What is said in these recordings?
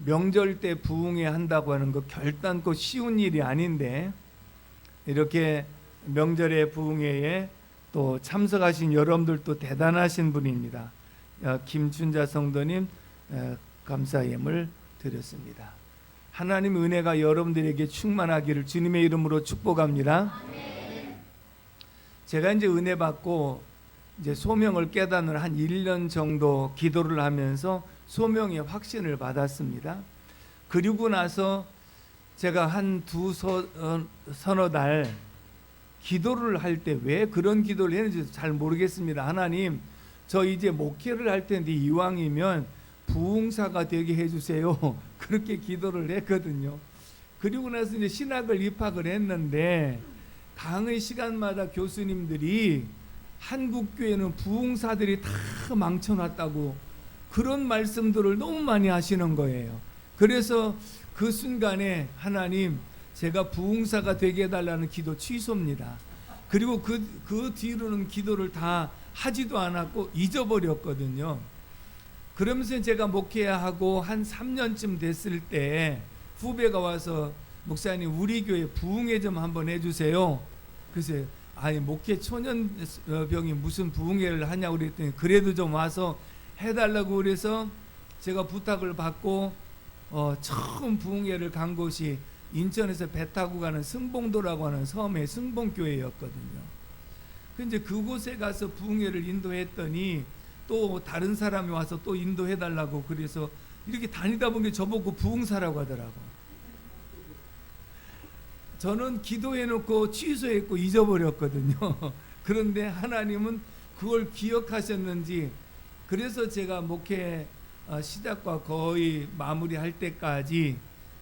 명절 때 부흥회 한다고 하는 거 결단코 쉬운 일이 아닌데 이렇게 명절의 부흥회에 또 참석하신 여러분들도 대단하신 분입니다. 김춘자 성도님 감사예물 드렸습니다. 하나님 은혜가 여러분들에게 충만하기를 주님의 이름으로 축복합니다. 제가 이제 은혜 받고 이제 소명을 깨닫는 한 1년 정도 기도를 하면서 소명의 확신을 받았습니다. 그리고 나서 제가 한 서너 달 기도를 할 때 왜 그런 기도를 했는지 잘 모르겠습니다. 하나님, 저 이제 목회를 할 텐데 이왕이면 부흥사가 되게 해주세요. 그렇게 기도를 했거든요. 그리고 나서 이제 신학을 입학을 했는데 강의 시간마다 교수님들이 한국 교회는 부흥사들이 다 망쳐놨다고 그런 말씀들을 너무 많이 하시는 거예요. 그래서 그 순간에 하나님, 제가 부흥사가 되게 해달라는 기도 취소입니다. 그리고 그 뒤로는 기도를 다 하지도 않았고 잊어버렸거든요. 그러면서 제가 목회하고 한 3년쯤 됐을 때 후배가 와서 목사님 우리 교회 부흥회 좀 한번 해주세요. 그래서 아니 목회 초년병이 무슨 부흥회를 하냐고 그랬더니 그래도 좀 와서 해달라고 그래서 제가 부탁을 받고 처음 부흥회를 간 곳이 인천에서 배 타고 가는 승봉도라고 하는 섬의 승봉교회였거든요. 근데 그곳에 가서 부흥회를 인도했더니 또 다른 사람이 와서 또 인도해달라고 그래서 이렇게 다니다 보니 저보고 부흥사라고 하더라고. 저는 기도해놓고 취소했고 잊어버렸거든요. 그런데 하나님은 그걸 기억하셨는지 그래서 제가 목회 시작과 거의 마무리할 때까지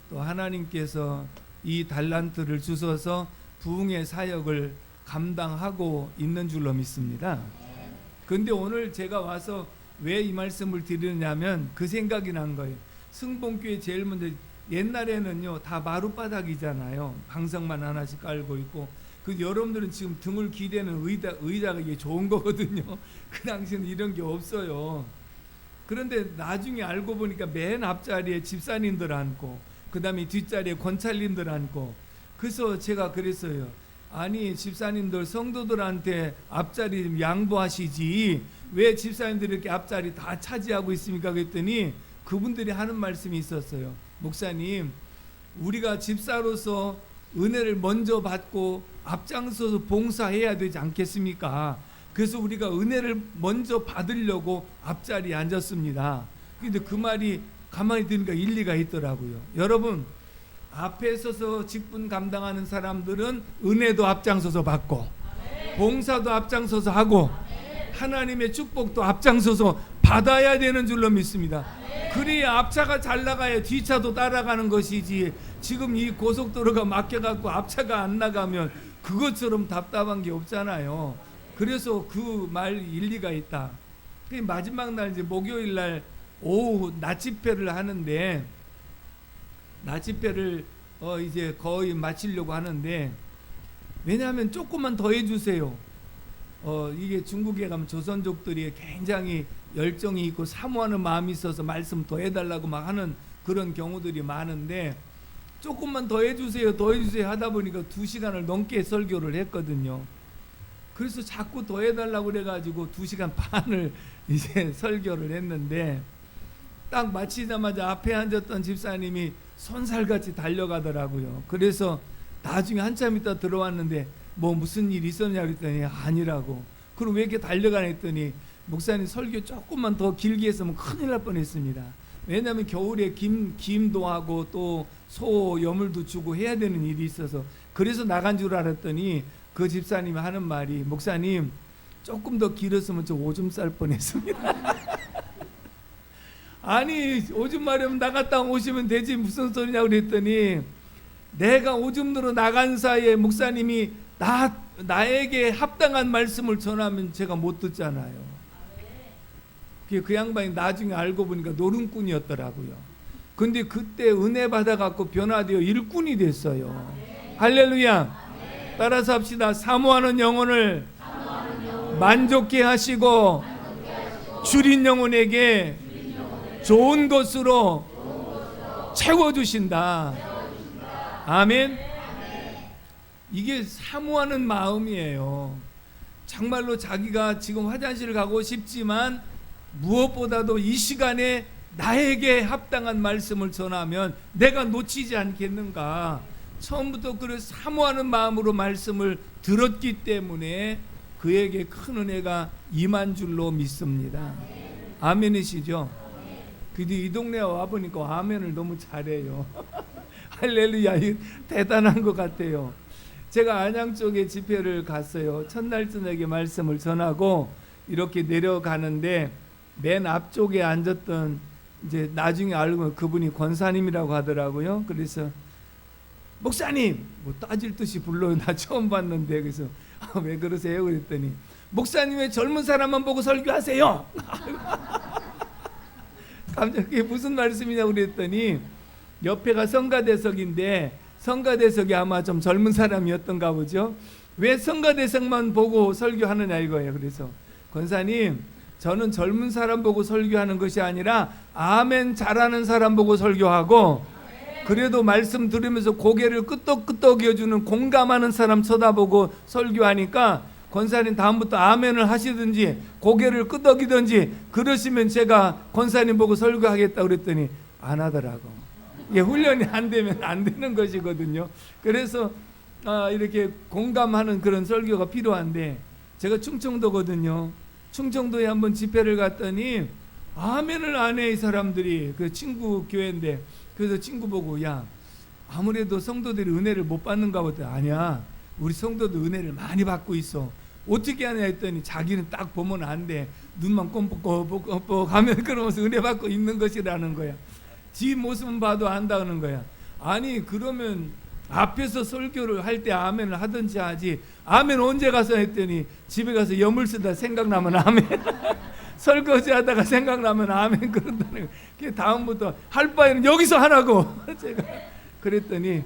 또 하나님께서 이 달란트를 주셔서 부흥의 사역을 감당하고 있는 줄로 믿습니다. 그런데 오늘 제가 와서 왜 이 말씀을 드리냐면 그 생각이 난 거예요. 승봉교회 제일 먼저 옛날에는요 다 마룻바닥이잖아요. 방석만 하나씩 깔고 있고 그 여러분들은 지금 등을 기대는 의자가 이게 좋은 거거든요. 그 당시에는 이런 게 없어요. 그런데 나중에 알고 보니까 맨 앞자리에 집사님들 앉고 그 다음에 뒷자리에 권찰님들 앉고 그래서 제가 그랬어요. 아니 집사님들 성도들한테 앞자리 좀 양보하시지 왜 집사님들이 이렇게 앞자리 다 차지하고 있습니까? 그랬더니 그분들이 하는 말씀이 있었어요. 목사님, 우리가 집사로서 은혜를 먼저 받고 앞장서서 봉사해야 되지 않겠습니까? 그래서 우리가 은혜를 먼저 받으려고 앞자리에 앉았습니다. 근데 그 말이 가만히 들으니까 일리가 있더라고요. 여러분, 앞에 서서 직분 감당하는 사람들은 은혜도 앞장서서 받고 봉사도 앞장서서 하고 하나님의 축복도 앞장서서 받아야 되는 줄로 믿습니다. 그래야 앞차가 잘 나가야 뒤차도 따라가는 것이지 지금 이 고속도로가 막혀갖고 앞차가 안 나가면 그것처럼 답답한 게 없잖아요. 그래서 그 말 일리가 있다. 마지막 날 이제 목요일 날 오후 낮 집회를 하는데 낮 집회를 이제 거의 마치려고 하는데 왜냐하면 조금만 더 해주세요. 이게 중국에 가면 조선족들이 굉장히 열정이 있고 사모하는 마음이 있어서 말씀 더 해달라고 막 하는 그런 경우들이 많은데 조금만 더 해주세요 더 해주세요 하다 보니까 2시간을 넘게 설교를 했거든요. 그래서 자꾸 더 해달라고 그래가지고 2시간 반을 이제 설교를 했는데 딱 마치자마자 앞에 앉았던 집사님이 손살같이 달려가더라고요. 그래서 나중에 한참 있다 들어왔는데 뭐 무슨 일 있었냐 그랬더니 아니라고. 그럼 왜 이렇게 달려가냐 했더니 목사님 설교 조금만 더 길게 했으면 큰일 날 뻔했습니다. 왜냐하면 겨울에 김도 하고 또 소 여물도 주고 해야 되는 일이 있어서 그래서 나간 줄 알았더니 그 집사님이 하는 말이 목사님 조금 더 길었으면 저 오줌 쌀 뻔했습니다. 아니 오줌 마려면 나갔다 오시면 되지 무슨 소리냐고 그랬더니 내가 오줌으로 나간 사이에 목사님이 나에게 합당한 말씀을 전하면 제가 못 듣잖아요. 그 양반이 나중에 알고 보니까 노름꾼이었더라고요. 근데 그때 은혜 받아갖고 변화되어 일꾼이 됐어요. 할렐루야. 따라서 합시다. 사모하는 영혼을 만족해 하시고 줄인 영혼에게 좋은 것으로 채워주신다. 아멘. 이게 사모하는 마음이에요. 정말로 자기가 지금 화장실을 가고 싶지만 무엇보다도 이 시간에 나에게 합당한 말씀을 전하면 내가 놓치지 않겠는가. 처음부터 그 사모하는 마음으로 말씀을 들었기 때문에 그에게 큰 은혜가 임한 줄로 믿습니다. 아멘이시죠? 근데 이 동네에 와보니까 아멘을 너무 잘해요. 할렐루야, 대단한 것 같아요. 제가 안양 쪽에 집회를 갔어요. 첫날 저녁에 말씀을 전하고 이렇게 내려가는데 맨 앞쪽에 앉았던, 이제 나중에 알고 보면 그분이 권사님이라고 하더라고요. 그래서 목사님, 뭐 따질 듯이 불러요. 나 처음 봤는데. 그래서 왜 그러세요? 그랬더니 목사님 왜 젊은 사람만 보고 설교하세요? 갑자기 무슨 말씀이냐고 그랬더니 옆에가 성가대석인데 성가대석이 아마 좀 젊은 사람이었던가 보죠. 왜 성가대석만 보고 설교하느냐 이거예요. 그래서 권사님, 저는 젊은 사람 보고 설교하는 것이 아니라 아멘 잘하는 사람 보고 설교하고, 그래도 말씀 들으면서 고개를 끄덕끄덕여주는 공감하는 사람 쳐다보고 설교하니까 권사님 다음부터 아멘을 하시든지 고개를 끄덕이든지 그러시면 제가 권사님 보고 설교하겠다 그랬더니 안 하더라고. 이게 훈련이 안 되면 안 되는 것이거든요. 그래서 이렇게 공감하는 그런 설교가 필요한데, 제가 충청도거든요. 충청도에 한번 집회를 갔더니 아멘을 안 해, 이 사람들이. 그 친구 교회인데, 그래서 친구 보고, 야, 아무래도 성도들이 은혜를 못 받는가 보다. 아니야, 우리 성도들 은혜를 많이 받고 있어. 어떻게 하냐 했더니 자기는 딱 보면 안 돼. 눈만 껌뻑껌뻑 하면 그러면서 은혜 받고 있는 것이라는 거야. 지 모습은 봐도 안다는 거야. 아니, 그러면 앞에서 설교를 할 때 아멘을 하든지 하지, 아멘 언제 가서 했더니 집에 가서 염을 쓰다 생각나면 아멘 설거지 하다가 생각나면 아멘 그런다는 거야. 다음부터 할 바에는 여기서 하라고 제가 그랬더니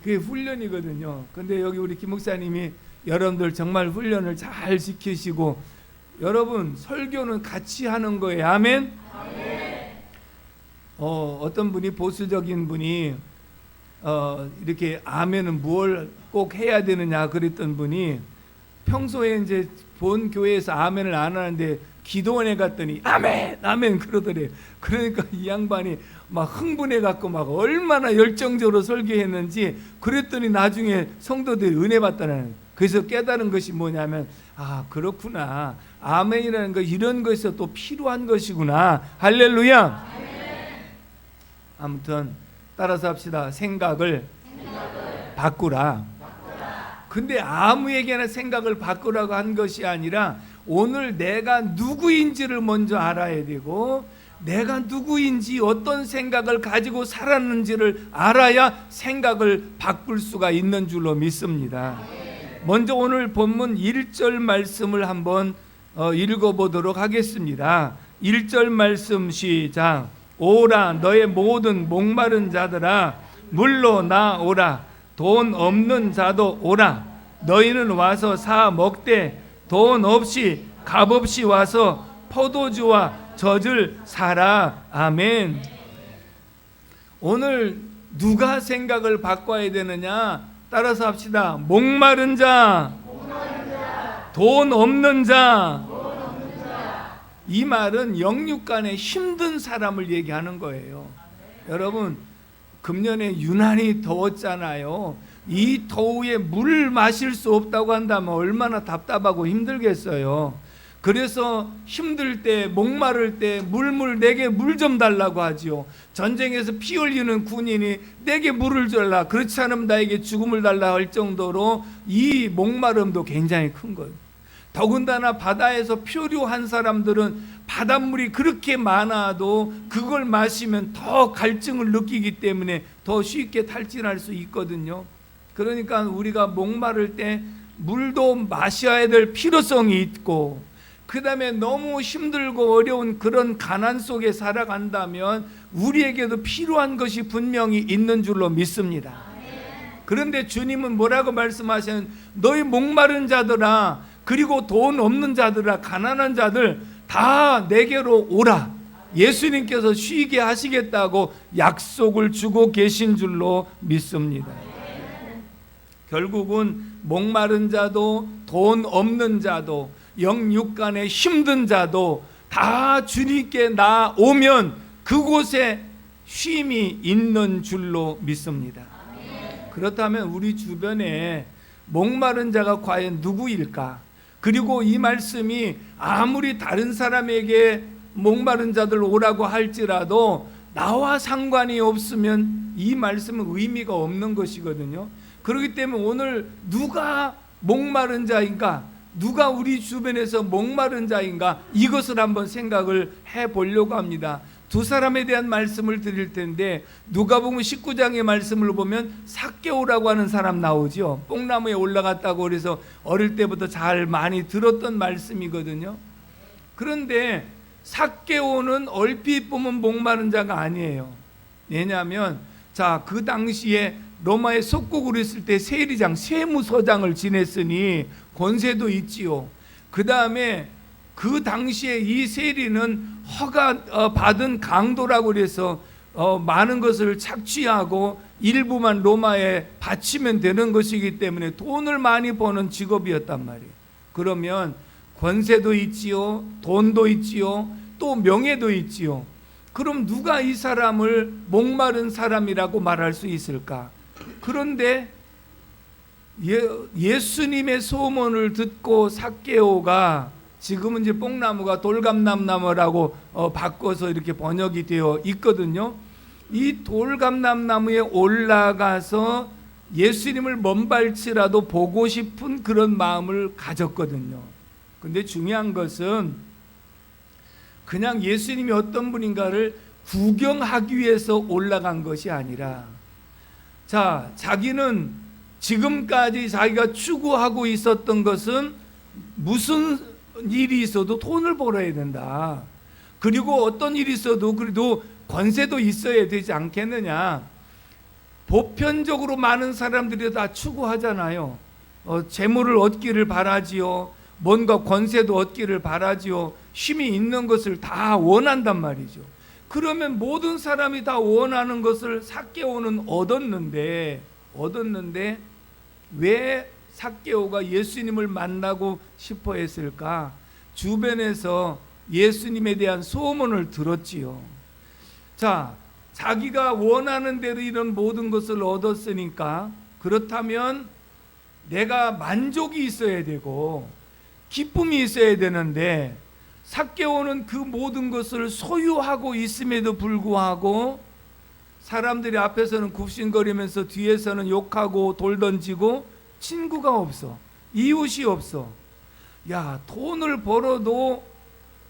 그게 훈련이거든요. 근데 여기 우리 김 목사님이 여러분들 정말 훈련을 잘 지키시고, 여러분 설교는 같이 하는 거예요. 아멘. 어떤 분이, 보수적인 분이 이렇게 아멘은 뭘 꼭 해야 되느냐 그랬던 분이, 평소에 이제 본 교회에서 아멘을 안 하는데 기도원에 갔더니 아멘 아멘 그러더래요. 그러니까 이 양반이 막 흥분해 갖고 막 얼마나 열정적으로 설교했는지, 그랬더니 나중에 성도들이 은혜 받다는 거예요. 그래서 깨달은 것이 뭐냐면, 아, 그렇구나, 아멘이라는 거 이런 것에서 또 필요한 것이구나. 할렐루야. 아무튼 따라서 합시다. 생각을 바꾸라. 근데 아무에게나 생각을 바꾸라고 한 것이 아니라 오늘 내가 누구인지를 먼저 알아야 되고, 내가 누구인지 어떤 생각을 가지고 살았는지를 알아야 생각을 바꿀 수가 있는 줄로 믿습니다. 먼저 오늘 본문 1절 말씀을 한번 읽어보도록 하겠습니다. 1절 말씀 시작. 오라, 너의 모든 목마른 자들아 물로 나오라. 돈 없는 자도 오라. 너희는 와서 사 먹되 돈 없이 값없이 와서 포도주와 젖을 사라. 아멘. 오늘 누가 생각을 바꿔야 되느냐? 따라서 합시다. 목마른 자, 돈 없는 자. 이 말은 영육간에 힘든 사람을 얘기하는 거예요. 여러분, 금년에 유난히 더웠잖아요. 이 더위에 물 마실 수 없다고 한다면 얼마나 답답하고 힘들겠어요. 그래서 힘들 때, 목마를 때 내게 물 좀 달라고 하지요. 전쟁에서 피 흘리는 군인이 내게 물을 달라, 그렇지 않으면 나에게 죽음을 달라 할 정도로 이 목마름도 굉장히 큰 거예요. 더군다나 바다에서 표류한 사람들은 바닷물이 그렇게 많아도 그걸 마시면 더 갈증을 느끼기 때문에 더 쉽게 탈진할 수 있거든요. 그러니까 우리가 목마를 때 물도 마셔야 될 필요성이 있고, 그 다음에 너무 힘들고 어려운 그런 가난 속에 살아간다면 우리에게도 필요한 것이 분명히 있는 줄로 믿습니다. 그런데 주님은 뭐라고 말씀하시는, 너희 목마른 자들아, 그리고 돈 없는 자들아, 가난한 자들 다 내게로 오라. 예수님께서 쉬게 하시겠다고 약속을 주고 계신 줄로 믿습니다. 결국은 목마른 자도 돈 없는 자도 영육간에 힘든 자도 다 주님께 나오면 그곳에 쉼이 있는 줄로 믿습니다. 그렇다면 우리 주변에 목마른 자가 과연 누구일까? 그리고 이 말씀이 아무리 다른 사람에게 목마른 자들 오라고 할지라도 나와 상관이 없으면 이 말씀은 의미가 없는 것이거든요. 그렇기 때문에 오늘 누가 목마른 자인가? 누가 우리 주변에서 목마른 자인가? 이것을 한번 생각을 해보려고 합니다. 두 사람에 대한 말씀을 드릴 텐데 누가복음 19장의 말씀을 보면 삭개오라고 하는 사람 나오죠. 뽕나무에 올라갔다고 그래서 어릴 때부터 잘 많이 들었던 말씀이거든요. 그런데 삭개오는 얼핏 보면 목마른 자가 아니에요. 왜냐하면 그 당시에 로마의 속국으로 있을 때 세리장, 세무서장을 지냈으니 권세도 있지요. 그 다음에 그 당시에 이 세리는 허가 받은 강도라고 그래서 많은 것을 착취하고 일부만 로마에 바치면 되는 것이기 때문에 돈을 많이 버는 직업이었단 말이에요. 그러면 권세도 있지요, 돈도 있지요, 또 명예도 있지요. 그럼 누가 이 사람을 목마른 사람이라고 말할 수 있을까? 그런데 예수님의 소문을 듣고 삭개오가, 지금은 이제 뽕나무가 돌감람나무라고 바꿔서 이렇게 번역이 되어 있거든요. 이 돌감람나무에 올라가서 예수님을 먼발치라도 보고 싶은 그런 마음을 가졌거든요. 근데 중요한 것은 그냥 예수님이 어떤 분인가를 구경하기 위해서 올라간 것이 아니라, 자기는 지금까지 자기가 추구하고 있었던 것은 무슨 일이 있어도 돈을 벌어야 된다. 그리고 어떤 일이 있어도 그래도 권세도 있어야 되지 않겠느냐. 보편적으로 많은 사람들이 다 추구하잖아요. 재물을 얻기를 바라지요. 뭔가 권세도 얻기를 바라지요. 힘이 있는 것을 다 원한단 말이죠. 그러면 모든 사람이 다 원하는 것을 삭개오는 얻었는데 왜 삭개오가 예수님을 만나고 싶어 했을까? 주변에서 예수님에 대한 소문을 들었지요. 자기가 원하는 대로 이런 모든 것을 얻었으니까, 그렇다면 내가 만족이 있어야 되고 기쁨이 있어야 되는데, 삭개오는 그 모든 것을 소유하고 있음에도 불구하고 사람들이 앞에서는 굽신거리면서 뒤에서는 욕하고 돌 던지고 친구가 없어, 이웃이 없어. 돈을 벌어도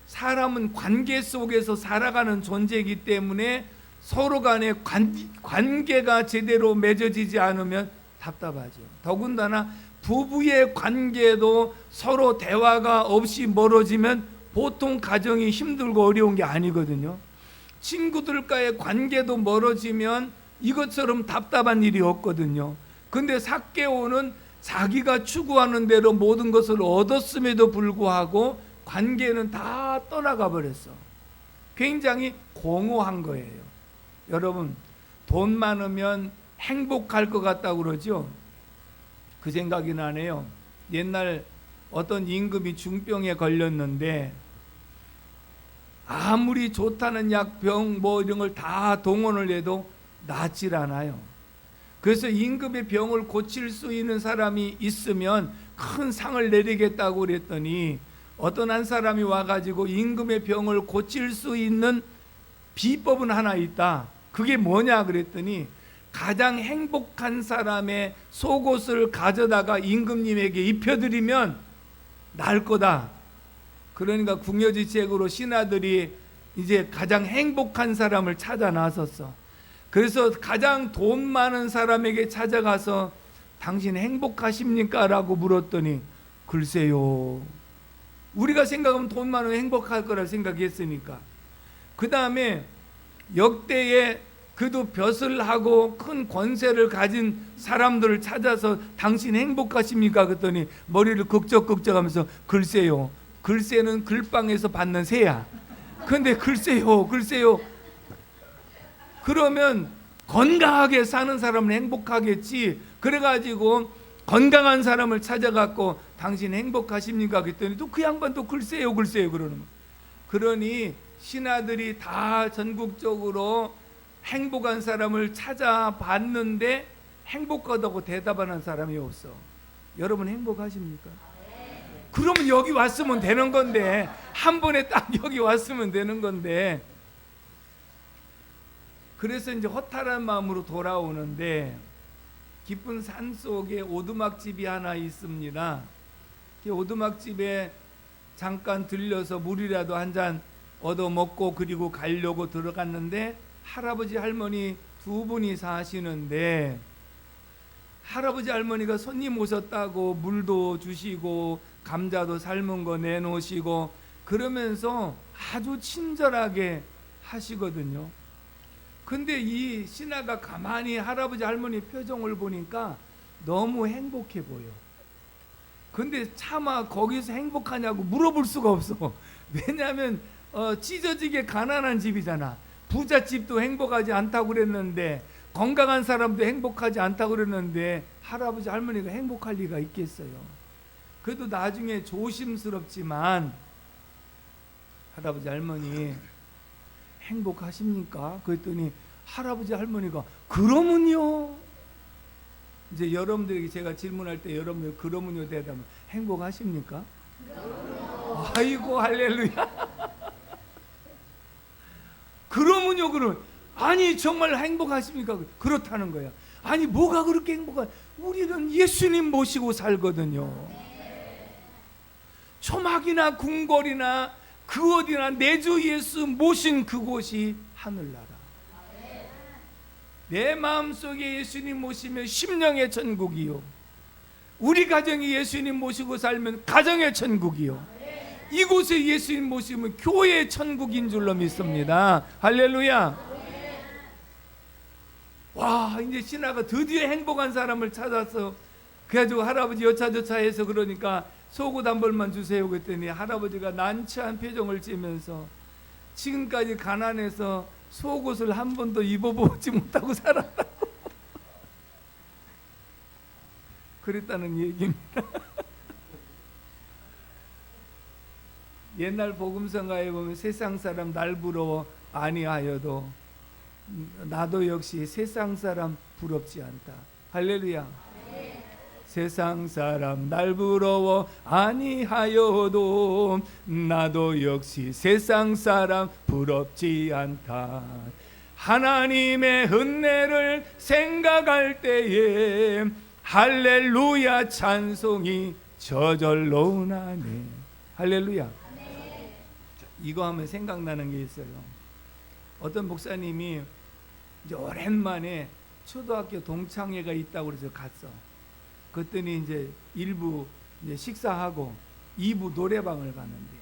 사람은 관계 속에서 살아가는 존재이기 때문에 서로 간에 관계가 제대로 맺어지지 않으면 답답하죠. 더군다나 부부의 관계도 서로 대화가 없이 멀어지면 보통 가정이 힘들고 어려운 게 아니거든요. 친구들과의 관계도 멀어지면 이것처럼 답답한 일이 없거든요. 근데 삭개오는 자기가 추구하는 대로 모든 것을 얻었음에도 불구하고 관계는 다 떠나가 버렸어. 굉장히 공허한 거예요. 여러분, 돈 많으면 행복할 것 같다고 그러죠. 그 생각이 나네요. 옛날 어떤 임금이 중병에 걸렸는데 아무리 좋다는 약, 병 이런 걸 다 동원을 해도 낫질 않아요. 그래서 임금의 병을 고칠 수 있는 사람이 있으면 큰 상을 내리겠다고 그랬더니 어떤 한 사람이 와가지고 임금의 병을 고칠 수 있는 비법은 하나 있다. 그게 뭐냐 그랬더니 가장 행복한 사람의 속옷을 가져다가 임금님에게 입혀드리면 나을 거다. 그러니까 궁여지책으로 신하들이 이제 가장 행복한 사람을 찾아 나섰어. 그래서 가장 돈 많은 사람에게 찾아가서 당신 행복하십니까? 라고 물었더니 글쎄요. 우리가 생각하면 돈 많으면 행복할 거라 생각했으니까. 그 다음에 역대에 그도 벼슬 하고 큰 권세를 가진 사람들을 찾아서 당신 행복하십니까? 그랬더니 머리를 극적극적하면서 글쎄요. 글쎄는 글방에서 받는 새야. 근데 글쎄요. 그러면 건강하게 사는 사람은 행복하겠지. 그래가지고 건강한 사람을 찾아갖고 당신 행복하십니까? 그랬더니 또 그 양반도 글쎄요 그러는 거예요. 그러니 신하들이 다 전국적으로 행복한 사람을 찾아봤는데 행복하다고 대답하는 사람이 없어. 여러분 행복하십니까? 그러면 여기 왔으면 되는 건데, 한 번에 딱 여기 왔으면 되는 건데. 그래서 이제 허탈한 마음으로 돌아오는데 깊은 산 속에 오두막집이 하나 있습니다. 그 오두막집에 잠깐 들려서 물이라도 한 잔 얻어 먹고 그리고 가려고 들어갔는데 할아버지 할머니 두 분이 사시는데, 할아버지 할머니가 손님 오셨다고 물도 주시고 감자도 삶은 거 내놓으시고 그러면서 아주 친절하게 하시거든요. 근데 이 신하가 가만히 할아버지 할머니 표정을 보니까 너무 행복해 보여. 근데 차마 거기서 행복하냐고 물어볼 수가 없어. 왜냐하면 찢어지게 가난한 집이잖아. 부잣집도 행복하지 않다고 그랬는데, 건강한 사람도 행복하지 않다고 그랬는데 할아버지 할머니가 행복할 리가 있겠어요. 그래도 나중에 조심스럽지만 할아버지 할머니 행복하십니까? 그랬더니 할아버지 할머니가 그러면요. 이제 여러분들에게 제가 질문할 때 여러분들 그러면요 대답하면 행복하십니까? 그러면요. 아이고 할렐루야. 그러면요. 그럼 아니 정말 행복하십니까? 그렇다는 거야. 아니 뭐가 그렇게 행복한? 우리는 예수님 모시고 살거든요. 초막이나 궁궐이나 그 어디나 내 주 예수 모신 그곳이 하늘나라. 내 마음속에 예수님 모시면 심령의 천국이요, 우리 가정이 예수님 모시고 살면 가정의 천국이요, 이곳에 예수님 모시면 교회의 천국인 줄로 믿습니다. 할렐루야. 와, 이제 신하가 드디어 행복한 사람을 찾았어. 그래가지고 할아버지 여차저차해서 그러니까 속옷 한 벌만 주세요 그랬더니 할아버지가 난처한 표정을 지면서 지금까지 가난해서 속옷을 한 번도 입어보지 못하고 살았다고 그랬다는 얘기입니다. 옛날 복음성가에 보면 세상 사람 날 부러워 아니하여도 나도 역시 세상 사람 부럽지 않다. 할렐루야. 세상 사람 날 부러워 아니하여도 나도 역시 세상 사람 부럽지 않다. 하나님의 은혜를 생각할 때에 할렐루야 찬송이 저절로 나네. 할렐루야. 이거 하면 생각나는 게 있어요. 어떤 목사님이 이제 오랜만에 초등학교 동창회가 있다고 그래서 갔어. 그랬더니 이제 1부 이제 식사하고 2부 노래방을 갔는데,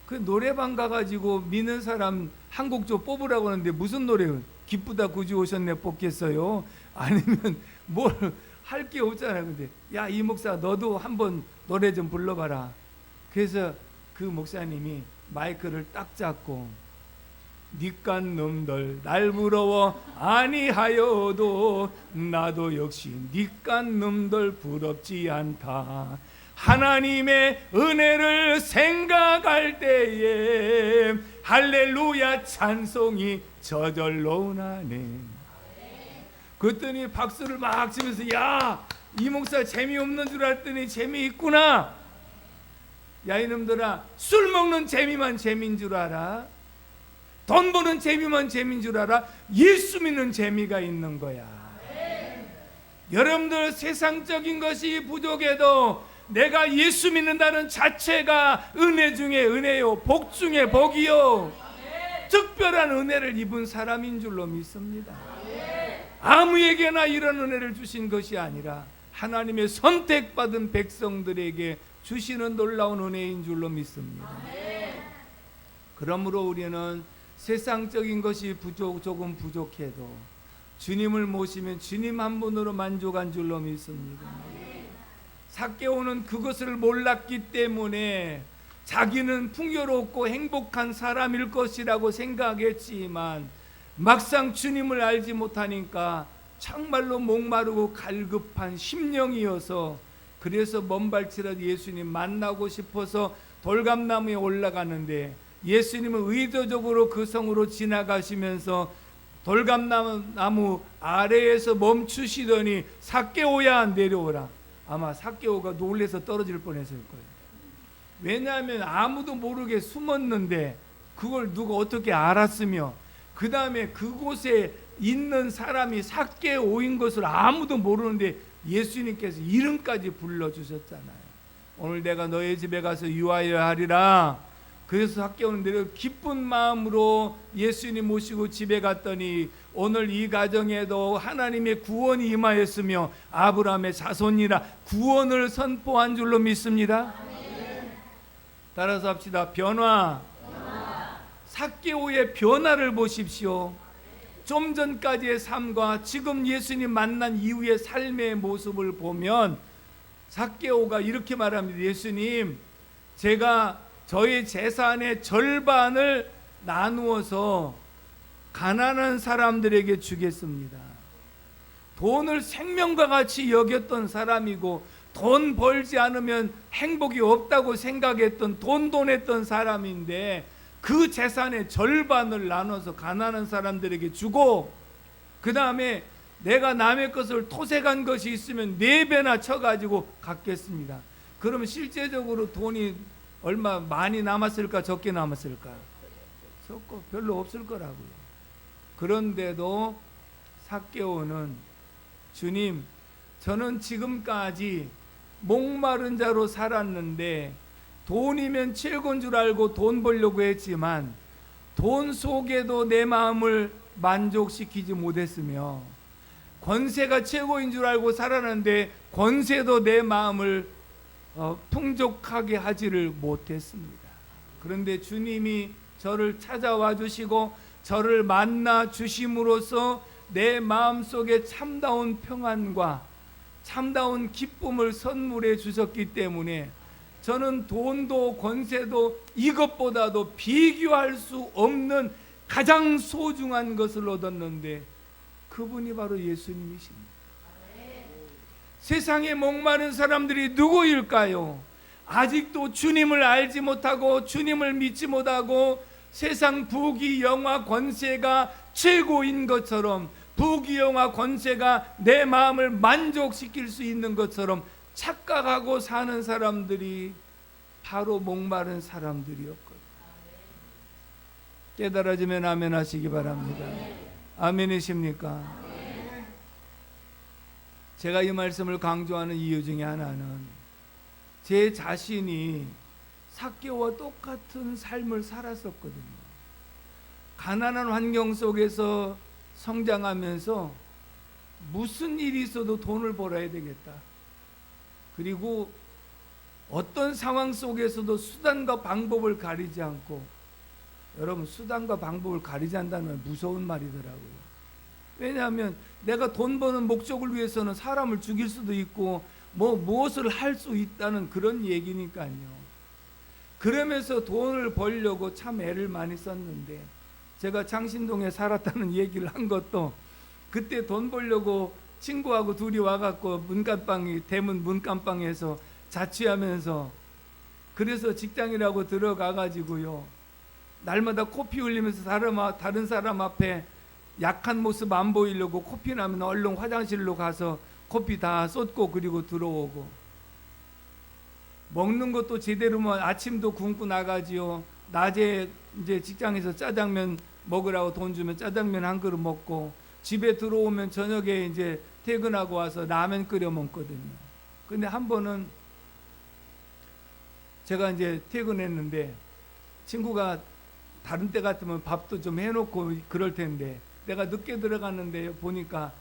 그 노래방 가가지고 믿는 사람 한 곡 좀 뽑으라고 하는데 무슨 노래? 기쁘다 구주 오셨네 뽑겠어요? 아니면 뭘 할 게 없잖아요. 근데 야, 이 목사 너도 한번 노래 좀 불러봐라. 그래서 그 목사님이 마이크를 딱 잡고 니깐 놈들 날 부러워 아니하여도 나도 역시 니깐 놈들 부럽지 않다. 하나님의 은혜를 생각할 때에 할렐루야 찬송이 저절로 나네. 그랬더니 박수를 막 치면서 야, 이 목사 재미없는 줄 알았더니 재미있구나. 야, 이놈들아, 술 먹는 재미만 재미인 줄 알아? 돈 버는 재미만 재미인 줄 알아? 예수 믿는 재미가 있는 거야. 여러분들 세상적인 것이 부족해도 내가 예수 믿는다는 자체가 은혜 중에 은혜요, 복 중에 복이요, 특별한 은혜를 입은 사람인 줄로 믿습니다. 아무에게나 이런 은혜를 주신 것이 아니라 하나님의 선택받은 백성들에게 주시는 놀라운 은혜인 줄로 믿습니다. 그러므로 우리는 세상적인 것이 조금 부족해도 주님을 모시면 주님 한 분으로 만족한 줄로 믿습니다. 삭개오는 그것을 몰랐기 때문에 자기는 풍요롭고 행복한 사람일 것이라고 생각했지만 막상 주님을 알지 못하니까 정말로 목마르고 갈급한 심령이어서, 그래서 먼발치라도 예수님 만나고 싶어서 돌감나무에 올라가는데 예수님은 의도적으로 그 성으로 지나가시면서 돌감나무 아래에서 멈추시더니 삭개오야 내려오라. 아마 삭개오가 놀래서 떨어질 뻔했을 거예요. 왜냐하면 아무도 모르게 숨었는데 그걸 누가 어떻게 알았으며, 그 다음에 그곳에 있는 사람이 삭개오인 것을 아무도 모르는데 예수님께서 이름까지 불러주셨잖아요. 오늘 내가 너의 집에 가서 유하여 하리라. 그래서 삭개오는 내려 기쁜 마음으로 예수님 모시고 집에 갔더니 오늘 이 가정에도 하나님의 구원이 임하였으며 아브라함의 자손이라 구원을 선포한 줄로 믿습니다. 따라서 합시다. 변화. 삭개오의 변화를 보십시오. 좀 전까지의 삶과 지금 예수님 만난 이후의 삶의 모습을 보면 삭개오가 이렇게 말합니다. 예수님, 제가 저의 재산의 절반을 나누어서 가난한 사람들에게 주겠습니다. 돈을 생명과 같이 여겼던 사람이고 돈 벌지 않으면 행복이 없다고 생각했던 돈돈했던 사람인데 그 재산의 절반을 나눠서 가난한 사람들에게 주고, 그 다음에 내가 남의 것을 토색한 것이 있으면 4배나 쳐가지고 갖겠습니다. 그러면 실제적으로 돈이 얼마 많이 남았을까 적게 남았을까? 적고 별로 없을 거라고요. 그런데도 삭개오는 주님, 저는 지금까지 목마른 자로 살았는데 돈이면 최고인 줄 알고 돈 벌려고 했지만 돈 속에도 내 마음을 만족시키지 못했으며 권세가 최고인 줄 알고 살았는데 권세도 내 마음을 풍족하게 하지를 못했습니다. 그런데 주님이 저를 찾아와 주시고 저를 만나 주심으로써 내 마음속에 참다운 평안과 참다운 기쁨을 선물해 주셨기 때문에 저는 돈도 권세도 이것보다도 비교할 수 없는 가장 소중한 것을 얻었는데 그분이 바로 예수님이십니다. 세상에 목마른 사람들이 누구일까요? 아직도 주님을 알지 못하고 주님을 믿지 못하고 세상 부귀 영화 권세가 최고인 것처럼, 부귀 영화 권세가 내 마음을 만족시킬 수 있는 것처럼 착각하고 사는 사람들이 바로 목마른 사람들이었거든요. 깨달아지면 아멘 하시기 바랍니다. 아멘이십니까? 제가 이 말씀을 강조하는 이유 중에 하나는 제 자신이 삭개오와 똑같은 삶을 살았었거든요. 가난한 환경 속에서 성장하면서 무슨 일이 있어도 돈을 벌어야 되겠다. 그리고 어떤 상황 속에서도 수단과 방법을 가리지 않고, 여러분 수단과 방법을 가리지 않는다는 말 무서운 말이더라고요. 왜냐하면 내가 돈 버는 목적을 위해서는 사람을 죽일 수도 있고 무엇을 할 수 있다는 그런 얘기니까요. 그러면서 돈을 벌려고 참 애를 많이 썼는데, 제가 장신동에 살았다는 얘기를 한 것도 그때 돈 벌려고 친구하고 둘이 와갖고 대문 문간방에서 자취하면서, 그래서 직장이라고 들어가가지고요, 날마다 코피 흘리면서 다른 사람 앞에 약한 모습 안 보이려고 코피 나면 얼른 화장실로 가서 코피 다 쏟고 그리고 들어오고, 먹는 것도 제대로 아침도 굶고 나가지요. 낮에 이제 직장에서 짜장면 먹으라고 돈 주면 짜장면 한 그릇 먹고, 집에 들어오면 저녁에 이제 퇴근하고 와서 라면 끓여 먹거든요. 근데 한 번은 제가 이제 퇴근했는데 친구가 다른 때 같으면 밥도 좀 해놓고 그럴 텐데, 내가 늦게 들어갔는데 보니까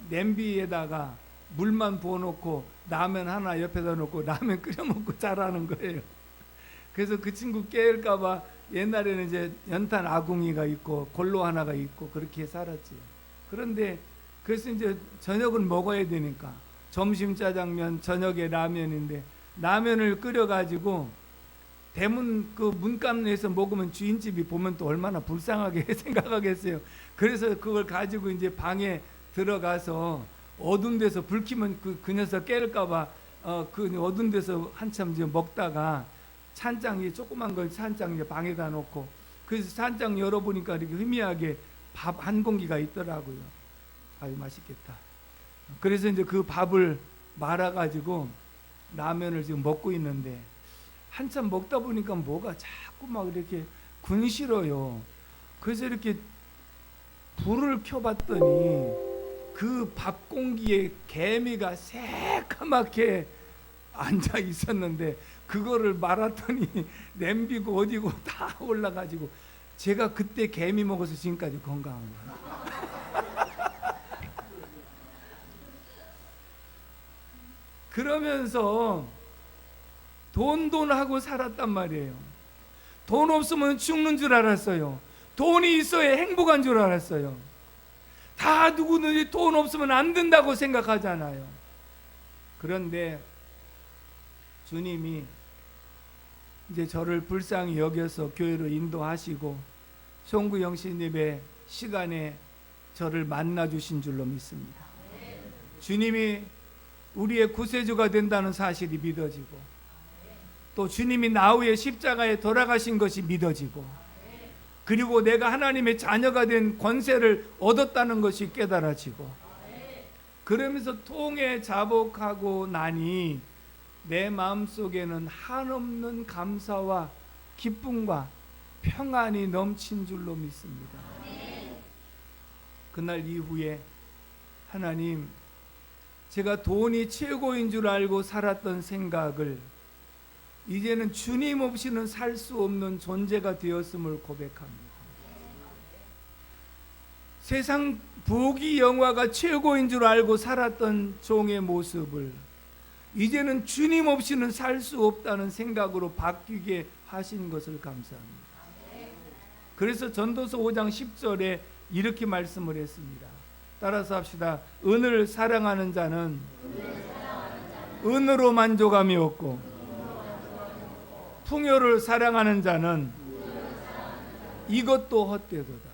냄비에다가 물만 부어놓고 라면 하나 옆에다 놓고 라면 끓여 먹고 자라는 거예요. 그래서 그 친구 깨일까봐 옛날에는 이제 연탄 아궁이가 있고 골로 하나가 있고 그렇게 살았지. 그런데 그래서 이제 저녁은 먹어야 되니까 점심 짜장면, 저녁에 라면인데 라면을 끓여가지고 대문 그 문간에서 먹으면 주인집이 보면 또 얼마나 불쌍하게 생각하겠어요. 그래서 그걸 가지고 이제 방에 들어가서 어두운 데서 불 켜면 그 녀석 깰까봐 그 어두운 데서 한참 이제 먹다가 찬장이 조그만 걸 찬장 이제 방에다 놓고 그래서 찬장 열어보니까 이렇게 희미하게 밥 한 공기가 있더라고요. 아유 맛있겠다. 그래서 이제 그 밥을 말아가지고 라면을 지금 먹고 있는데 한참 먹다 보니까 뭐가 자꾸 막 이렇게 군시러요. 그래서 이렇게 불을 켜봤더니 그 밥 공기에 개미가 새까맣게 앉아 있었는데 그거를 말았더니 냄비고 어디고 다 올라가지고 제가 그때 개미 먹어서 지금까지 건강한 거예요. 그러면서 돈 하고 살았단 말이에요. 돈 없으면 죽는 줄 알았어요. 돈이 있어야 행복한 줄 알았어요. 다 누구든지 돈 없으면 안 된다고 생각하잖아요. 그런데 주님이 이제 저를 불쌍히 여겨서 교회로 인도하시고 송구영 신입의 시간에 저를 만나 주신 줄로 믿습니다. 주님이 우리의 구세주가 된다는 사실이 믿어지고 또 주님이 나 후에 십자가에 돌아가신 것이 믿어지고 그리고 내가 하나님의 자녀가 된 권세를 얻었다는 것이 깨달아지고 그러면서 통에 자복하고 나니 내 마음속에는 한없는 감사와 기쁨과 평안이 넘친 줄로 믿습니다. 그날 이후에 하나님, 제가 돈이 최고인 줄 알고 살았던 생각을 이제는 주님 없이는 살 수 없는 존재가 되었음을 고백합니다. 세상 부귀 영화가 최고인 줄 알고 살았던 종의 모습을 이제는 주님 없이는 살 수 없다는 생각으로 바뀌게 하신 것을 감사합니다. 그래서 전도서 5장 10절에 이렇게 말씀을 했습니다. 따라서 합시다. 은을 사랑하는 자는 은으로 만족함이 없고 풍요를 사랑하는 자는 이것도 헛되도다.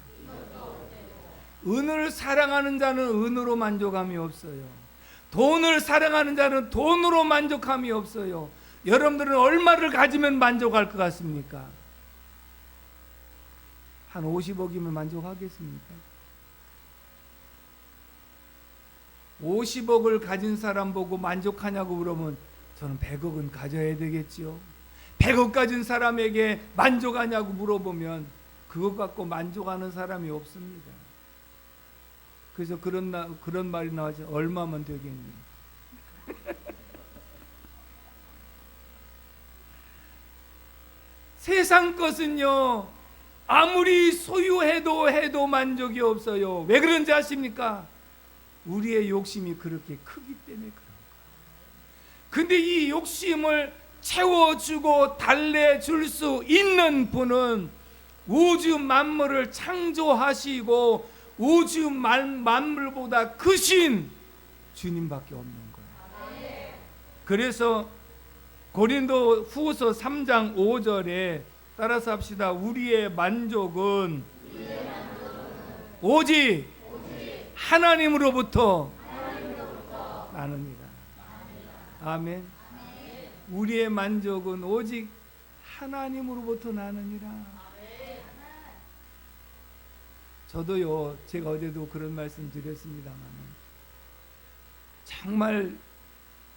은을 사랑하는 자는 은으로 만족함이 없어요. 돈을 사랑하는 자는 돈으로 만족함이 없어요. 여러분들은 얼마를 가지면 만족할 것 같습니까? 한 50억이면 만족하겠습니까? 50억을 가진 사람 보고 만족하냐고 물으면 저는 100억은 가져야 되겠지요. 100억 가진 사람에게 만족하냐고 물어보면 그것 갖고 만족하는 사람이 없습니다. 그래서 그런 말이 나와서 얼마면 되겠니? 세상 것은요 아무리 소유해도 만족이 없어요. 왜 그런지 아십니까? 우리의 욕심이 그렇게 크기 때문에 그런 거예요. 근데 이 욕심을 채워주고 달래줄 수 있는 분은 우주 만물을 창조하시고 우주 만물보다 크신 주님밖에 없는 거예요. 그래서 고린도 후서 3장 5절에 따라서 합시다. 우리의 만족은 오직 하나님으로부터 나느니라. 아멘. 우리의 만족은 오직 하나님으로부터 나느니라. 저도요, 제가 어제도 그런 말씀 드렸습니다만 정말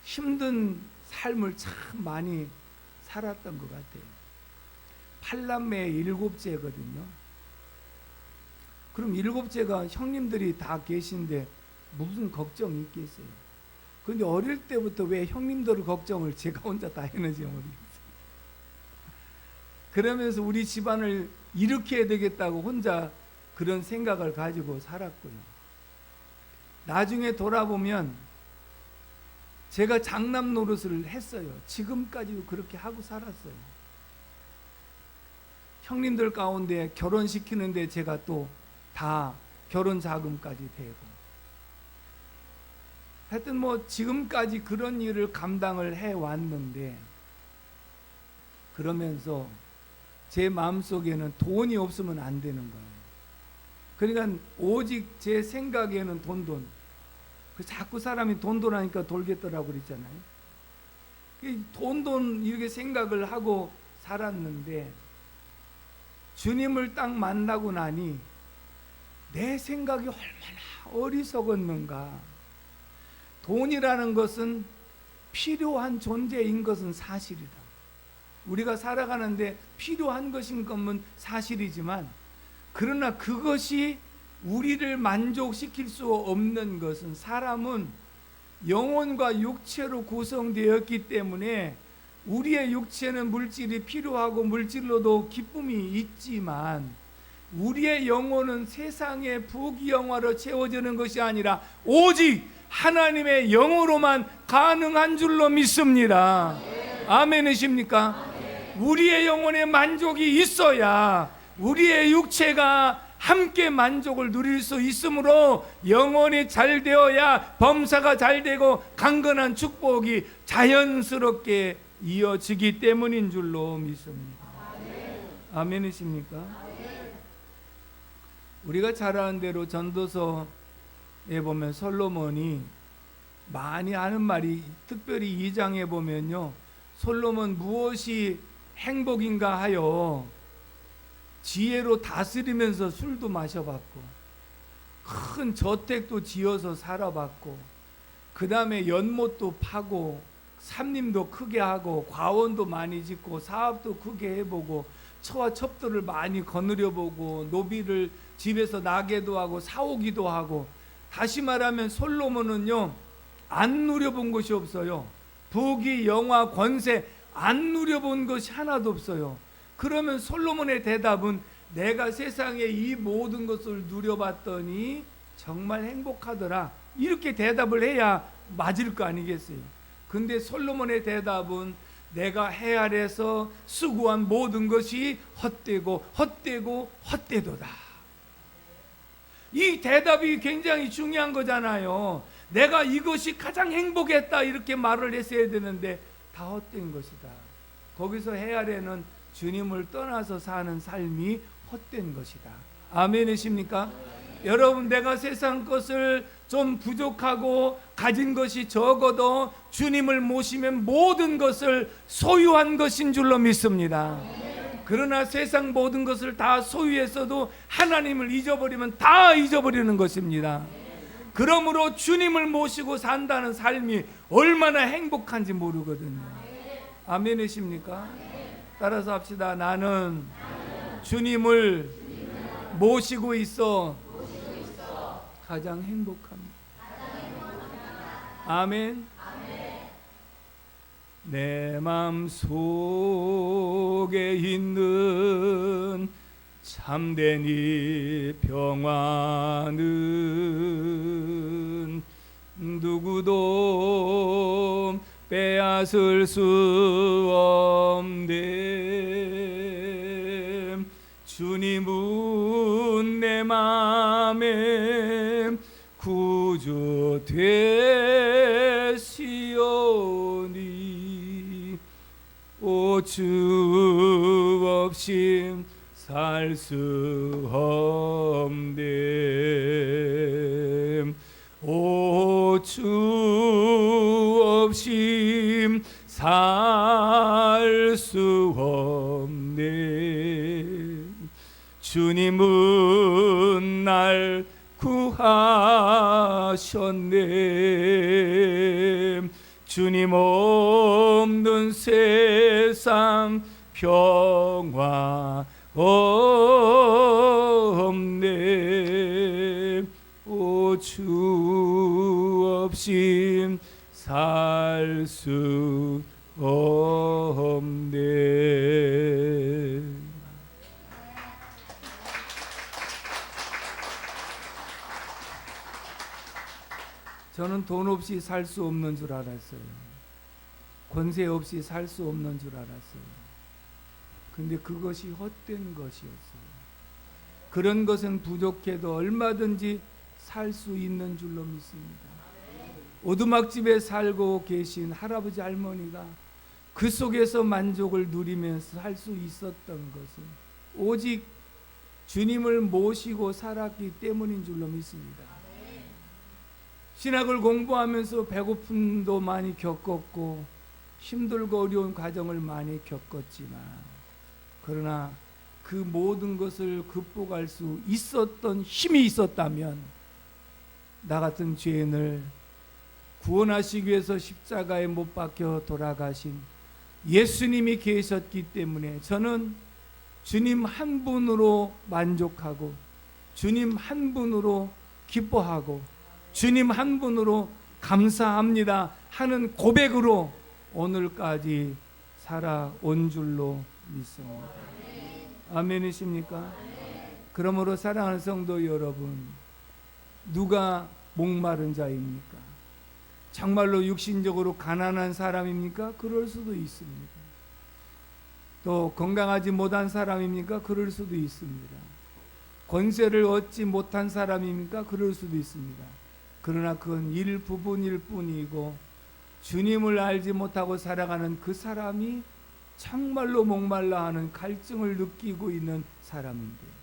힘든 삶을 참 많이 살았던 것 같아요. 8남매 7째거든요. 그럼 7째가 형님들이 다 계신데 무슨 걱정이 있겠어요? 근데 어릴 때부터 왜 형님들 걱정을 제가 혼자 다 했는지 모르겠어요. 그러면서 우리 집안을 일으켜야 되겠다고 혼자 그런 생각을 가지고 살았고요. 나중에 돌아보면 제가 장남 노릇을 했어요. 지금까지도 그렇게 하고 살았어요. 형님들 가운데 결혼시키는데 제가 또 다 결혼 자금까지 대고 하여튼 뭐 지금까지 그런 일을 감당을 해왔는데 그러면서 제 마음속에는 돈이 없으면 안 되는 거예요. 그러니까 오직 제 생각에는 돈. 자꾸 사람이 돈 하니까 돌겠더라고 그랬잖아요. 돈 이렇게 생각을 하고 살았는데 주님을 딱 만나고 나니 내 생각이 얼마나 어리석었는가. 돈이라는 것은 필요한 존재인 것은 사실이다. 우리가 살아가는데 필요한 것인 것은 사실이지만, 그러나 그것이 우리를 만족시킬 수 없는 것은, 사람은 영혼과 육체로 구성되었기 때문에 우리의 육체는 물질이 필요하고 물질로도 기쁨이 있지만, 우리의 영혼은 세상의 부귀영화로 채워지는 것이 아니라 오직 하나님의 영으로만 가능한 줄로 믿습니다. 아멘이십니까? 우리의 영혼에 만족이 있어야 우리의 육체가 함께 만족을 누릴 수 있으므로, 영혼이 잘 되어야 범사가 잘 되고 강건한 축복이 자연스럽게 이어지기 때문인 줄로 믿습니다. 아멘이십니까? 우리가 잘 아는 대로 전도서에 보면 솔로몬이 많이 하는 말이, 특별히 2장에 보면요, 솔로몬 무엇이 행복인가 하여 지혜로 다스리면서 술도 마셔봤고 큰 저택도 지어서 살아봤고, 그 다음에 연못도 파고 삼림도 크게 하고 과원도 많이 짓고 사업도 크게 해보고 처와 첩들을 많이 거느려보고 노비를 집에서 나게도 하고 사오기도 하고, 다시 말하면 솔로몬은요, 안 누려본 것이 없어요. 부귀 영화 권세 안 누려본 것이 하나도 없어요. 그러면 솔로몬의 대답은, 내가 세상에 이 모든 것을 누려봤더니 정말 행복하더라, 이렇게 대답을 해야 맞을 거 아니겠어요. 근데 솔로몬의 대답은, 내가 해 아래서 수고한 모든 것이 헛되고 헛되도다. 이 대답이 굉장히 중요한 거잖아요. 내가 이것이 가장 행복했다 이렇게 말을 했어야 되는데 다 헛된 것이다. 거기서 해 아래는 주님을 떠나서 사는 삶이 헛된 것이다. 아멘이십니까? 여러분, 내가 세상 것을 좀 부족하고 가진 것이 적어도 주님을 모시면 모든 것을 소유한 것인 줄로 믿습니다. 그러나 세상 모든 것을 다 소유했어도 하나님을 잊어버리면 다 잊어버리는 것입니다. 그러므로 주님을 모시고 산다는 삶이 얼마나 행복한지 모르거든요. 아멘이십니까? 따라서 합시다. 나는 주님을 모시고 있어 가장 행복합니다. 아멘. 내 맘 속에 있는 참된 이 평화는 누구도 빼앗을 수 없네. 주님은 내 맘에 구주 되시오니 오 주 없이 살 수 없네. 오 주 없이 살 수 없네. 주님은 날 구하셨네. 주님 없는 세상 평화 없네. 오 주 없이 살 수 없네. 저는 돈 없이 살 수 없는 줄 알았어요. 권세 없이 살 수 없는 줄 알았어요. 근데 그것이 헛된 것이었어요. 그런 것은 부족해도 얼마든지 살 수 있는 줄로 믿습니다. 오두막집에 살고 계신 할아버지 할머니가 그 속에서 만족을 누리면서 할 수 있었던 것은 오직 주님을 모시고 살았기 때문인 줄로 믿습니다. 신학을 공부하면서 배고픔도 많이 겪었고 힘들고 어려운 과정을 많이 겪었지만, 그러나 그 모든 것을 극복할 수 있었던 힘이 있었다면 나 같은 죄인을 구원하시기 위해서 십자가에 못 박혀 돌아가신 예수님이 계셨기 때문에 저는 주님 한 분으로 만족하고 주님 한 분으로 기뻐하고 주님 한 분으로 감사합니다 하는 고백으로 오늘까지 살아온 줄로 믿습니다. 아멘이십니까? 그러므로 사랑하는 성도 여러분, 누가 목마른 자입니까? 정말로 육신적으로 가난한 사람입니까? 그럴 수도 있습니다. 또 건강하지 못한 사람입니까? 그럴 수도 있습니다. 권세를 얻지 못한 사람입니까? 그럴 수도 있습니다. 그러나 그건 일부분일 뿐이고 주님을 알지 못하고 살아가는 그 사람이 정말로 목말라 하는 갈증을 느끼고 있는 사람인데,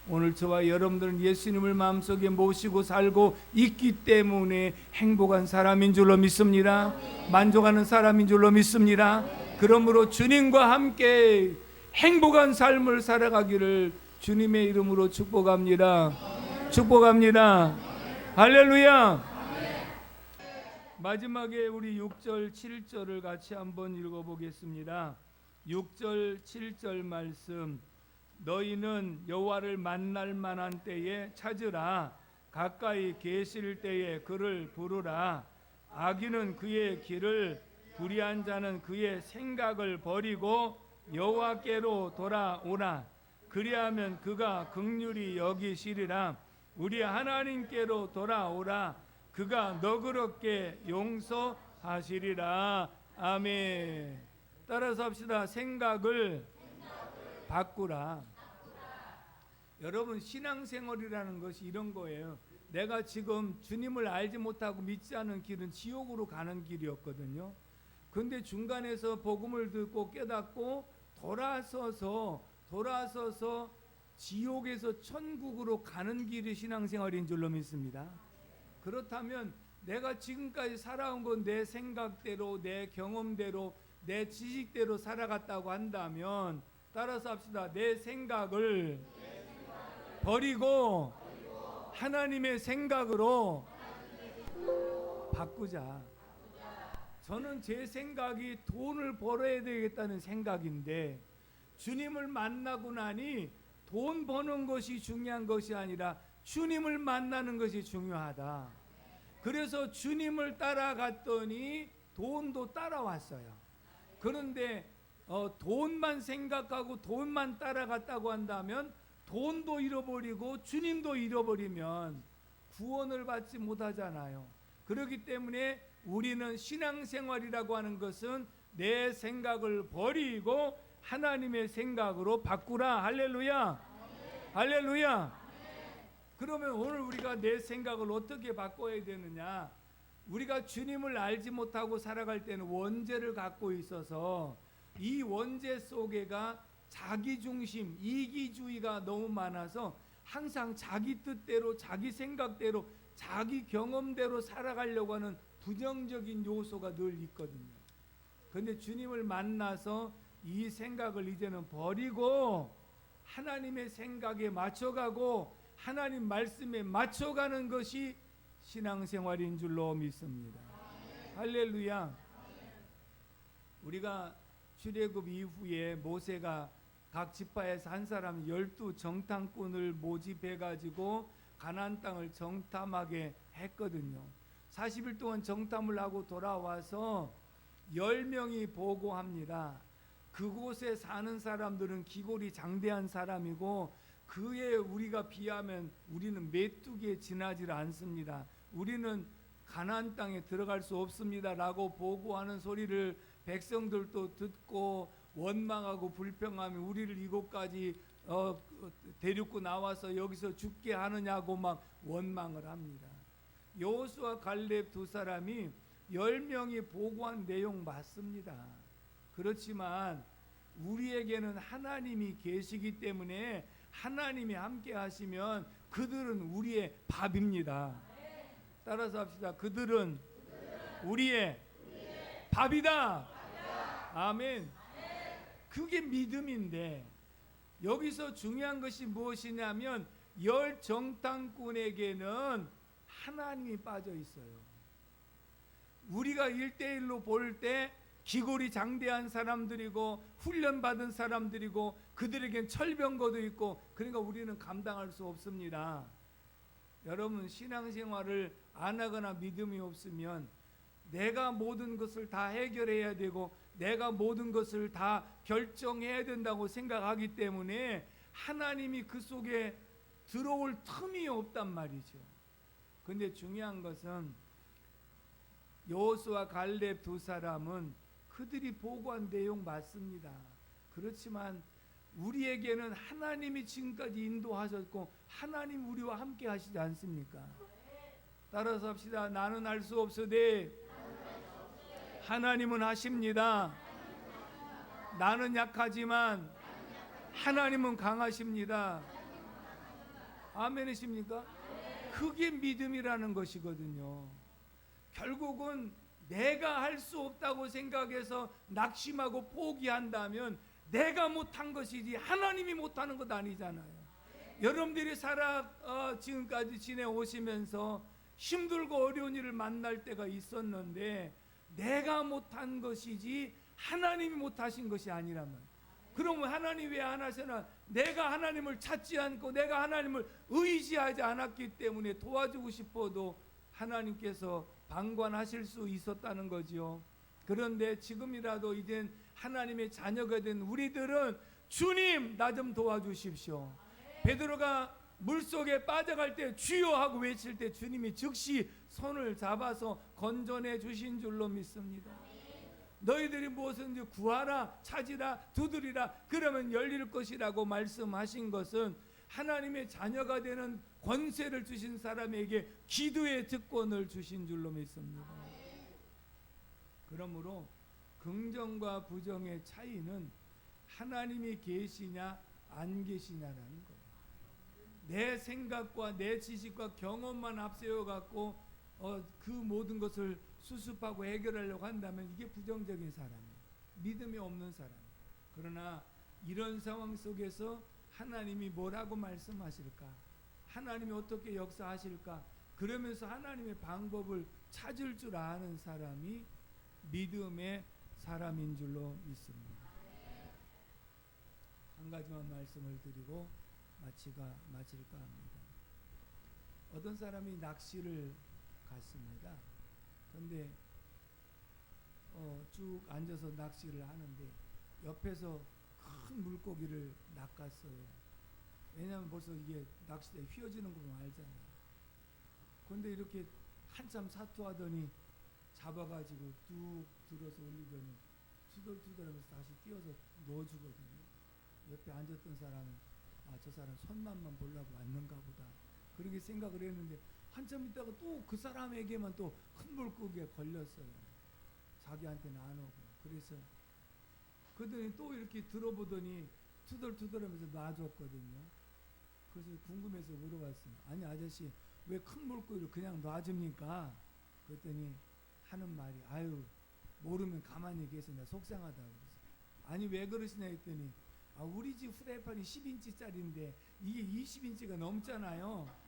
오늘 저와 여러분들은 예수님을 마음속에 모시고 살고 있기 때문에 행복한 사람인 줄로 믿습니다. 만족하는 사람인 줄로 믿습니다. 그러므로 주님과 함께 행복한 삶을 살아가기를 주님의 이름으로 축복합니다. 축복합니다. 할렐루야. 마지막에 우리 6절 7절을 같이 한번 읽어보겠습니다. 6절 7절 말씀. 너희는 여호와를 만날 만한 때에 찾으라. 가까이 계실 때에 그를 부르라. 악인은 그의 길을, 불의한 자는 그의 생각을 버리고 여호와께로 돌아오라. 그리하면 그가 긍휼히 여기시리라. 우리 하나님께로 돌아오라. 그가 너그럽게 용서하시리라. 아멘. 따라서 합시다. 생각을 바꾸라. 여러분, 신앙생활이라는 것이 이런 거예요. 내가 지금 주님을 알지 못하고 믿지 않은 길은 지옥으로 가는 길이었거든요. 근데 중간에서 복음을 듣고 깨닫고 돌아서서 지옥에서 천국으로 가는 길이 신앙생활인 줄로 믿습니다. 그렇다면 내가 지금까지 살아온 건 내 생각대로, 내 경험대로, 내 지식대로 살아갔다고 한다면, 따라서 합시다. 내 생각을 버리고 하나님의 생각으로 바꾸자. 저는 제 생각이 돈을 벌어야 되겠다는 생각인데, 주님을 만나고 나니 돈 버는 것이 중요한 것이 아니라 주님을 만나는 것이 중요하다. 그래서 주님을 따라갔더니 돈도 따라왔어요. 그런데 돈만 생각하고 돈만 따라갔다고 한다면 돈도 잃어버리고 주님도 잃어버리면 구원을 받지 못하잖아요. 그렇기 때문에 우리는 신앙생활이라고 하는 것은 내 생각을 버리고 하나님의 생각으로 바꾸라. 할렐루야. 할렐루야. 그러면 오늘 우리가 내 생각을 어떻게 바꿔야 되느냐? 우리가 주님을 알지 못하고 살아갈 때는 원죄를 갖고 있어서 이 원죄 속에가 자기중심, 이기주의가 너무 많아서 항상 자기 뜻대로, 자기 생각대로, 자기 경험대로 살아가려고 하는 부정적인 요소가 늘 있거든요. 그런데 주님을 만나서 이 생각을 이제는 버리고 하나님의 생각에 맞춰가고 하나님 말씀에 맞춰가는 것이 신앙생활인 줄로 믿습니다. 할렐루야. 우리가 출애굽 이후에 모세가 각 지파에서 한 사람 12정탐꾼을 모집해가지고 가나안 땅을 정탐하게 했거든요. 40일 동안 정탐을 하고 돌아와서 10명이 보고합니다. 그곳에 사는 사람들은 기골이 장대한 사람이고 그에 우리가 비하면 우리는 메뚜기에 지나질 않습니다. 우리는 가나안 땅에 들어갈 수 없습니다 라고 보고하는 소리를 백성들도 듣고 원망하고 불평하며 우리를 이곳까지 데리고 나와서 여기서 죽게 하느냐고 막 원망을 합니다. 여호수아 갈렙 두 사람이 10명이 보고한 내용 맞습니다. 그렇지만 우리에게는 하나님이 계시기 때문에 하나님이 함께 하시면 그들은 우리의 밥입니다. 따라서 합시다. 그들은 우리의 밥이다. 아멘. 그게 믿음인데, 여기서 중요한 것이 무엇이냐면 열 정탐꾼에게는 하나님이 빠져 있어요. 우리가 1대1로 볼 때 기골이 장대한 사람들이고 훈련받은 사람들이고 그들에겐 철병거도 있고, 그러니까 우리는 감당할 수 없습니다. 여러분, 신앙생활을 안 하거나 믿음이 없으면 내가 모든 것을 다 해결해야 되고 내가 모든 것을 다 결정해야 된다고 생각하기 때문에 하나님이 그 속에 들어올 틈이 없단 말이죠. 근데 중요한 것은 여호수아 갈렙 두 사람은 그들이 보고한 내용 맞습니다. 그렇지만 우리에게는 하나님이 지금까지 인도하셨고 하나님 우리와 함께 하시지 않습니까? 따라서 합시다. 나는 할 수 없으되 하나님은 하십니다. 나는 약하지만 하나님은 강하십니다. 아멘이십니까? 그게 믿음이라는 것이거든요. 결국은 내가 할 수 없다고 생각해서 낙심하고 포기한다면 내가 못한 것이지 하나님이 못하는 것 아니잖아요. 여러분들이 지금까지 지내오시면서 힘들고 어려운 일을 만날 때가 있었는데 내가 못한 것이지 하나님이 못하신 것이 아니라면, 그러면 하나님 왜 안 하시나? 내가 하나님을 찾지 않고 내가 하나님을 의지하지 않았기 때문에 도와주고 싶어도 하나님께서 방관하실 수 있었다는 거지요. 그런데 지금이라도 이젠 하나님의 자녀가 된 우리들은 주님 나 좀 도와주십시오. 베드로가 물속에 빠져갈 때 주여 하고 외칠 때 주님이 즉시 손을 잡아서 건져내 주신 줄로 믿습니다. 너희들이 무엇든지 구하라, 찾으라, 두드리라, 그러면 열릴 것이라고 말씀하신 것은 하나님의 자녀가 되는 권세를 주신 사람에게 기도의 특권을 주신 줄로 믿습니다. 그러므로 긍정과 부정의 차이는 하나님이 계시냐 안 계시냐라는 거예요. 내 생각과 내 지식과 경험만 앞세워 갖고 그 모든 것을 수습하고 해결하려고 한다면 이게 부정적인 사람이에요. 믿음이 없는 사람이에요. 그러나 이런 상황 속에서 하나님이 뭐라고 말씀하실까? 하나님이 어떻게 역사하실까? 그러면서 하나님의 방법을 찾을 줄 아는 사람이 믿음의 사람인 줄로 믿습니다. 한 가지만 말씀을 드리고 마칠까 합니다. 어떤 사람이 낚시를 갔습니다. 그런데 쭉 앉아서 낚시를 하는데 옆에서 큰 물고기를 낚았어요. 왜냐하면 벌써 이게 낚싯대 휘어지는 거 보면 알잖아요. 그런데 이렇게 한참 사투하더니 잡아가지고 뚝 들어서 올리더니 투덜투덜하면서 다시 띄어서 넣어주거든요. 옆에 앉았던 사람은 저 사람 손맛만 보려고 왔는가 보다 그렇게 생각을 했는데 한참 있다가 또 그 사람에게만 또 큰 물고기에 걸렸어요. 자기한테는 안 오고. 그래서 그러더니 또 이렇게 들어보더니 투덜투덜하면서 놔줬거든요. 그래서 궁금해서 물어봤어요. 아니 아저씨 왜 큰 물고기를 그냥 놔줍니까? 그랬더니 하는 말이 아유 모르면 가만히 계시냐 속상하다고 그랬어요. 아니 왜 그러시냐 했더니 우리 집 후라이팬이 10인치짜리인데 이게 20인치가 넘잖아요.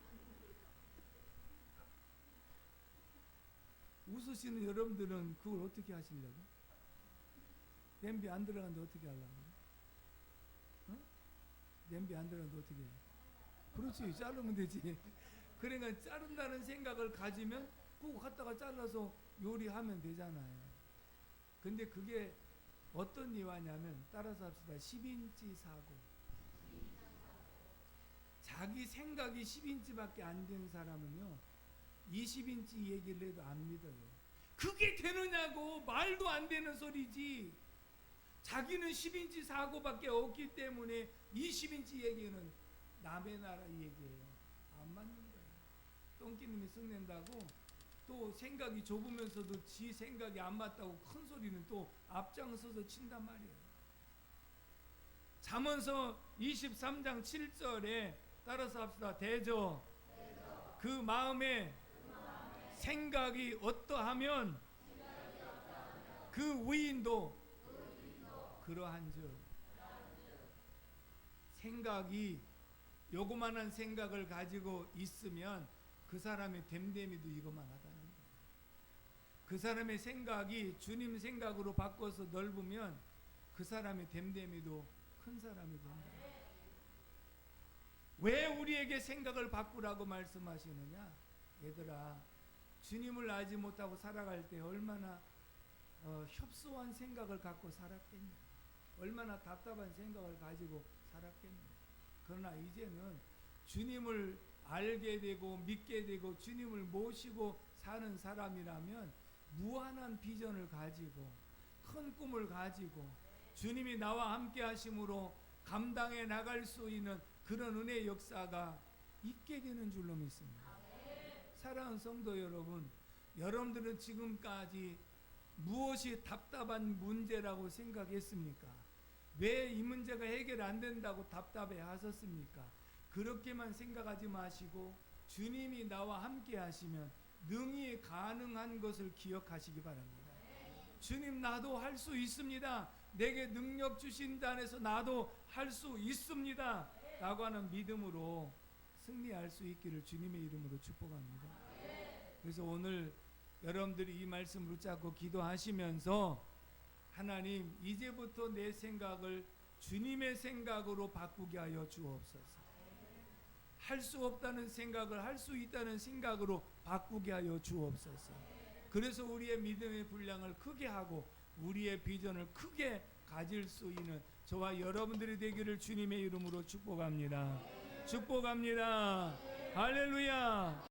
웃으시는 여러분들은 그걸 어떻게 하시려고? 냄비 안 들어가는데 어떻게 하려고? 냄비 안 들어가는데 어떻게 해? 그렇지, 자르면 되지. 그러니까 자른다는 생각을 가지면 그거 갖다가 잘라서 요리하면 되잖아요. 근데 그게 어떤 이유냐면 따라서 합시다. 10인치 사고. 자기 생각이 10인치밖에 안 된 사람은요 20인치 얘기를 해도 안 믿어요. 그게 되느냐고. 말도 안 되는 소리지. 자기는 10인치 사고밖에 없기 때문에 20인치 얘기는 남의 나라 얘기예요. 안 맞는 거예요. 똥기님이 썩낸다고 또 생각이 좁으면서도 지 생각이 안 맞다고 큰 소리는 또 앞장서서 친단 말이에요. 잠언서 23장 7절에 따라서 합시다. 대저 그 마음에 생각이 어떠하면 그 의인도 그러한즉. 생각이 요거만한 생각을 가지고 있으면 그 사람의 됨됨이도 이것만 하다는 거예요. 그 사람의 생각이 주님 생각으로 바꿔서 넓으면 그 사람의 됨됨이도 큰 사람이 된다. 왜 우리에게 생각을 바꾸라고 말씀하시느냐? 얘들아, 주님을 알지 못하고 살아갈 때 얼마나 협소한 생각을 갖고 살았겠냐? 얼마나 답답한 생각을 가지고 살았겠냐? 그러나 이제는 주님을 알게 되고 믿게 되고 주님을 모시고 사는 사람이라면 무한한 비전을 가지고 큰 꿈을 가지고 주님이 나와 함께 하심으로 감당해 나갈 수 있는 그런 은혜의 역사가 있게 되는 줄로 믿습니다. 사랑하는 성도 여러분, 여러분들은 지금까지 무엇이 답답한 문제라고 생각했습니까? 왜 이 문제가 해결 안 된다고 답답해 하셨습니까? 그렇게만 생각하지 마시고 주님이 나와 함께 하시면 능히 가능한 것을 기억하시기 바랍니다. 주님, 나도 할 수 있습니다. 내게 능력 주신 안에서 나도 할 수 있습니다 라고 하는 믿음으로 승리할 수 있기를 주님의 이름으로 축복합니다. 그래서 오늘 여러분들이 이 말씀을 붙잡고 기도하시면서 하나님, 이제부터 내 생각을 주님의 생각으로 바꾸게 하여 주옵소서. 할 수 없다는 생각을 할 수 있다는 생각으로 바꾸게 하여 주옵소서. 그래서 우리의 믿음의 분량을 크게 하고 우리의 비전을 크게 가질 수 있는 저와 여러분들이 되기를 주님의 이름으로 축복합니다. 축복합니다. 할렐루야.